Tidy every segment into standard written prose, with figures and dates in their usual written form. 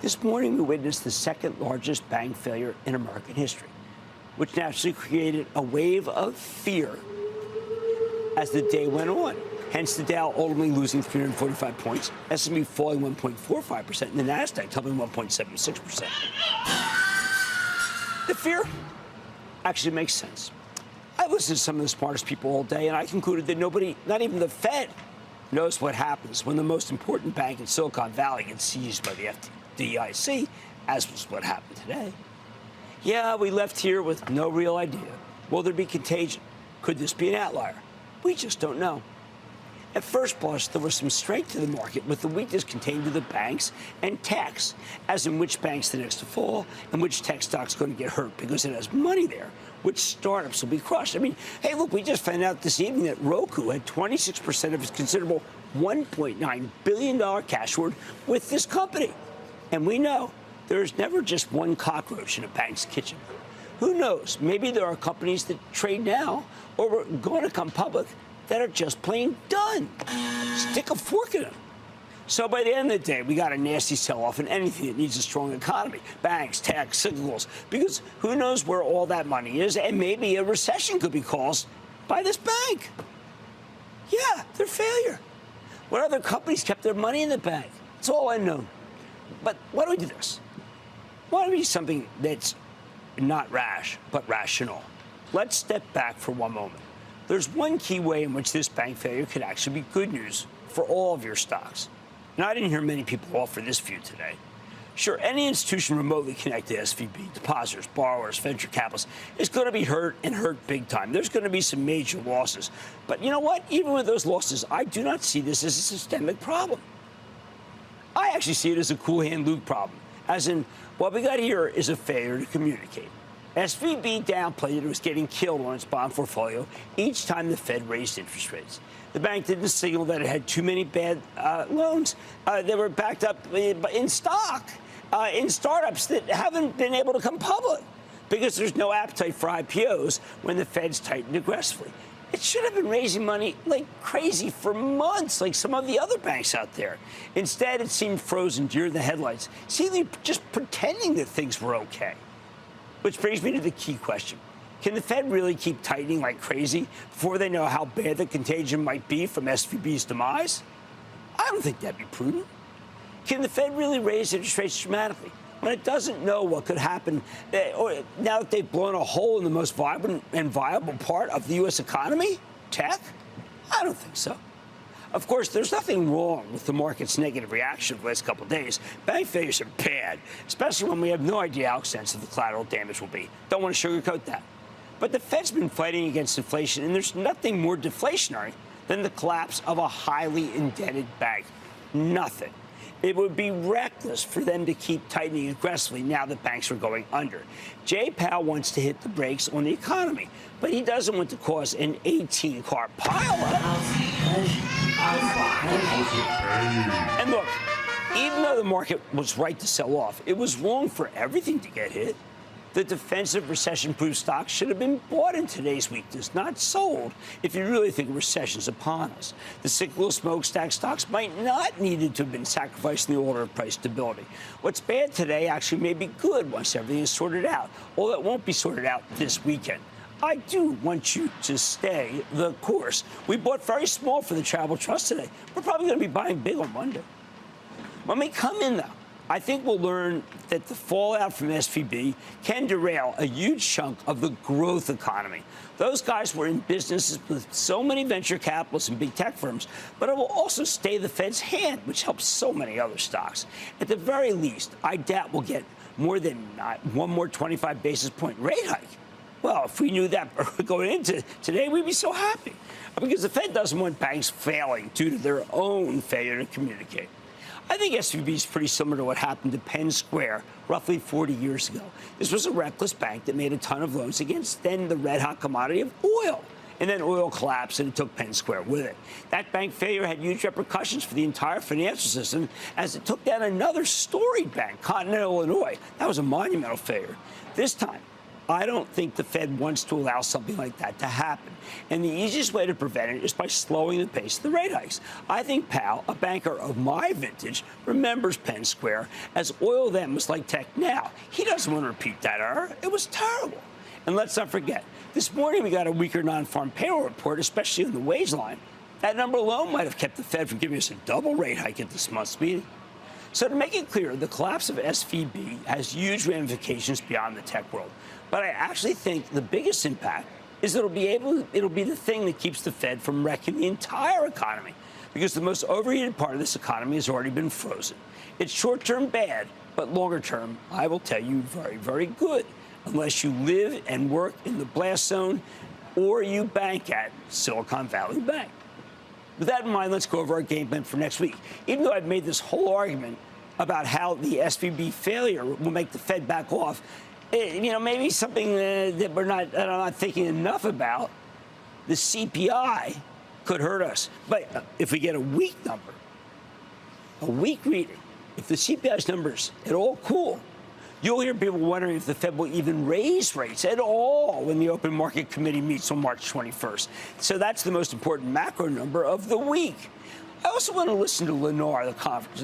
This morning, we witnessed the second largest bank failure in American history, which naturally created a wave of fear as the day went on. Hence, the Dow ultimately losing 345 points, S&P falling 1.45%, and the Nasdaq tumbling 1.76%. The fear actually makes sense. I listened to some of the smartest people all day, and I concluded that nobody, not even the Fed, knows what happens when the most important bank in Silicon Valley gets seized by the FDIC, as was what happened today. Yeah, we left here with no real idea. Will there be contagion? Could this be an outlier? We just don't know. At first blush, there was some strength to the market, with the weakness contained to the banks and techs, as in which bank's the next to fall and which tech stock's going to get hurt because it has money there, which startups will be crushed. I mean, hey, look, we just found out this evening that Roku had 26% of its considerable $1.9 billion cash hoard with this company. And we know there's never just one cockroach in a bank's kitchen. Who knows? Maybe there are companies that trade now or were going to come public that are just plain done. Stick a fork in them. So by the end of the day, we got a nasty sell-off in anything that needs a strong economy. Banks, tech, cyclicals, because who knows where all that money is, and maybe a recession could be caused by this bank. Yeah, their failure. What other companies kept their money in the bank? It's all unknown. But why do we do this? Why do we do something that's not rash, but rational? Let's step back for one moment. There's one key way in which this bank failure could actually be good news for all of your stocks. And I didn't hear many people offer this view today. Sure, any institution remotely connected to SVB, depositors, borrowers, venture capitalists, is going to be hurt and hurt big time. There's going to be some major losses. But you know what? Even with those losses, I do not see this as a systemic problem. I actually see it as a cool hand Luke problem, as in what we got here is a failure to communicate. SVB downplayed that it was getting killed on its bond portfolio each time the Fed raised interest rates. The bank didn't signal that it had too many bad loans. They were backed up in stock, in startups that haven't been able to come public because there's no appetite for IPOs when the Fed's tightened aggressively. It should have been raising money like crazy for months, like some of the other banks out there. Instead, it seemed frozen deer in the headlights, seemingly just pretending that things were okay. Which brings me to the key question. Can the Fed really keep tightening like crazy before they know how bad the contagion might be from SVB's demise? I don't think that'd be prudent. Can the Fed really raise interest rates dramatically when it doesn't know what could happen or now that they've blown a hole in the most vibrant and viable part of the U.S. economy? Tech? I don't think so. Of course, there's nothing wrong with the market's negative reaction of the last couple of days. Bank failures are bad, especially when we have no idea how extensive the collateral damage will be. Don't want to sugarcoat that. But the Fed's been fighting against inflation, and there's nothing more deflationary than the collapse of a highly indebted bank. Nothing. It would be reckless for them to keep tightening aggressively now that banks are going under. Jay Powell wants to hit the brakes on the economy, but he doesn't want to cause an 18-car pileup. And look, even though the market was right to sell off, it was wrong for everything to get hit. The defensive recession-proof stocks should have been bought in today's weakness, not sold, if you really think a recession's upon us. The cyclical smokestack stocks might not needed to have been sacrificed in the order of price stability. What's bad today actually may be good once everything is sorted out, although it won't be sorted out this weekend. I do want you to stay the course. We bought very small for the Travel Trust today. We're probably going to be buying big on Monday. When we come in, though, I think we'll learn that the fallout from SVB can derail a huge chunk of the growth economy. Those guys were in businesses with so many venture capitalists and big tech firms, but it will also stay the Fed's hand, which helps so many other stocks. At the very least, I doubt we'll get more than one more 25 basis point rate hike. Well, if we knew that going into today, we'd be so happy. Because the Fed doesn't want banks failing due to their own failure to communicate. I think SVB is pretty similar to what happened to Penn Square roughly 40 years ago. This was a reckless bank that made a ton of loans against then the red-hot commodity of oil. And then oil collapsed, and it took Penn Square with it. That bank failure had huge repercussions for the entire financial system as it took down another storied bank, Continental Illinois. That was a monumental failure. This time, I don't think the Fed wants to allow something like that to happen. And the easiest way to prevent it is by slowing the pace of the rate hikes. I think Powell, a banker of my vintage, remembers Penn Square, as oil then was like tech now. He doesn't want to repeat that error. It was terrible. And let's not forget, this morning we got a weaker non-farm payroll report, especially in the wage line. That number alone might have kept the Fed from giving us a double rate hike at this month's meeting. So to make it clear, the collapse of SVB has huge ramifications beyond the tech world. But I actually think the biggest impact is it'll be the thing that keeps the Fed from wrecking the entire economy, because the most overheated part of this economy has already been frozen. It's short-term bad, but longer-term, I will tell you, very, very good, unless you live and work in the blast zone or you bank at Silicon Valley Bank. With that in mind, let's go over our game plan for next week. Even though I've made this whole argument about how the SVB failure will make the Fed back off, maybe something that I'm not thinking enough about, the CPI could hurt us. But if we get a weak number, a weak reading, if the CPI's numbers at all cool, you'll hear people wondering if the Fed will even raise rates at all when the Open Market Committee meets on March 21st. So that's the most important macro number of the week. I also want to listen to Lennar,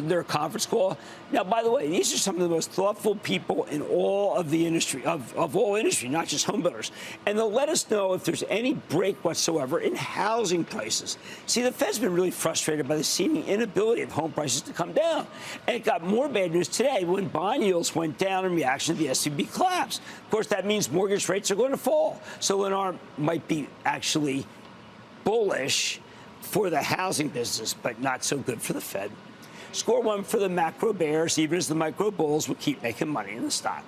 their conference call. Now, by the way, these are some of the most thoughtful people in all of the industry, of all industry, not just home builders. And they'll let us know if there's any break whatsoever in housing prices. See, the Fed's been really frustrated by the seeming inability of home prices to come down. And it got more bad news today when bond yields went down in reaction to the SVB collapse. Of course, that means mortgage rates are going to fall. So Lennar might be actually bullish for the housing business, but not so good for the Fed. Score one for the macro bears, even as the micro bulls will keep making money in the stock.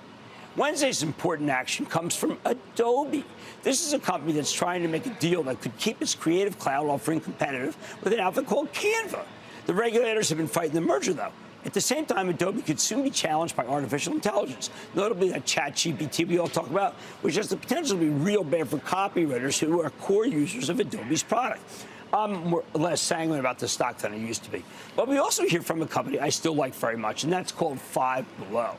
Wednesday's important action comes from Adobe. This is a company that's trying to make a deal that could keep its creative cloud offering competitive with an outfit called Canva. The regulators have been fighting the merger, though. At the same time, Adobe could soon be challenged by artificial intelligence, notably that ChatGPT we all talk about, which has the potential to be real bad for copywriters who are core users of Adobe's product. I'm less sanguine about the stock than I used to be. But we also hear from a company I still like very much, and that's called Five Below.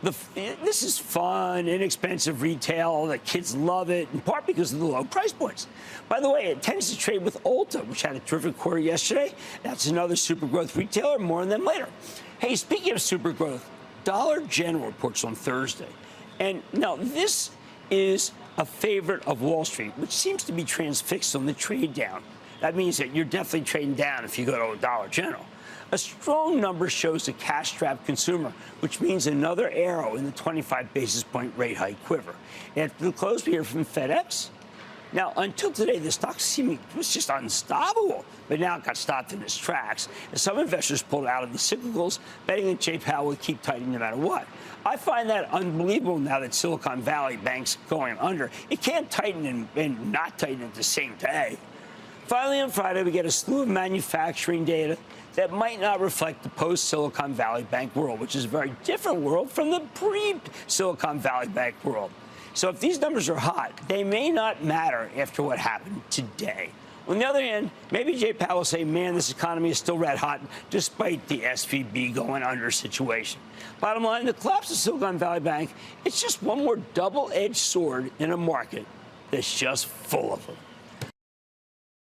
This is fun, inexpensive retail. The kids love it, in part because of the low price points. By the way, it tends to trade with Ulta, which had a terrific quarter yesterday. That's another super growth retailer. More on them later. Hey, speaking of super growth, Dollar General reports on Thursday. And now this is a favorite of Wall Street, which seems to be transfixed on the trade down. That means that you're definitely trading down if you go to Dollar General. A strong number shows a cash-strapped consumer, which means another arrow in the 25 basis point rate hike quiver. After the close, we hear from FedEx. Now, until today, the stock was just unstoppable, but now it got stopped in its tracks, as some investors pulled out of the cyclicals, betting that Jay Powell would keep tightening no matter what. I find that unbelievable now that Silicon Valley Bank's going under. It can't tighten and not tighten at the same day. Finally, on Friday, we get a slew of manufacturing data that might not reflect the post-Silicon Valley Bank world, which is a very different world from the pre-Silicon Valley Bank world. So if these numbers are hot, they may not matter after what happened today. On the other hand, maybe Jay Powell will say, man, this economy is still red hot despite the SVB going under situation. Bottom line, the collapse of Silicon Valley Bank, it's just one more double-edged sword in a market that's just full of them.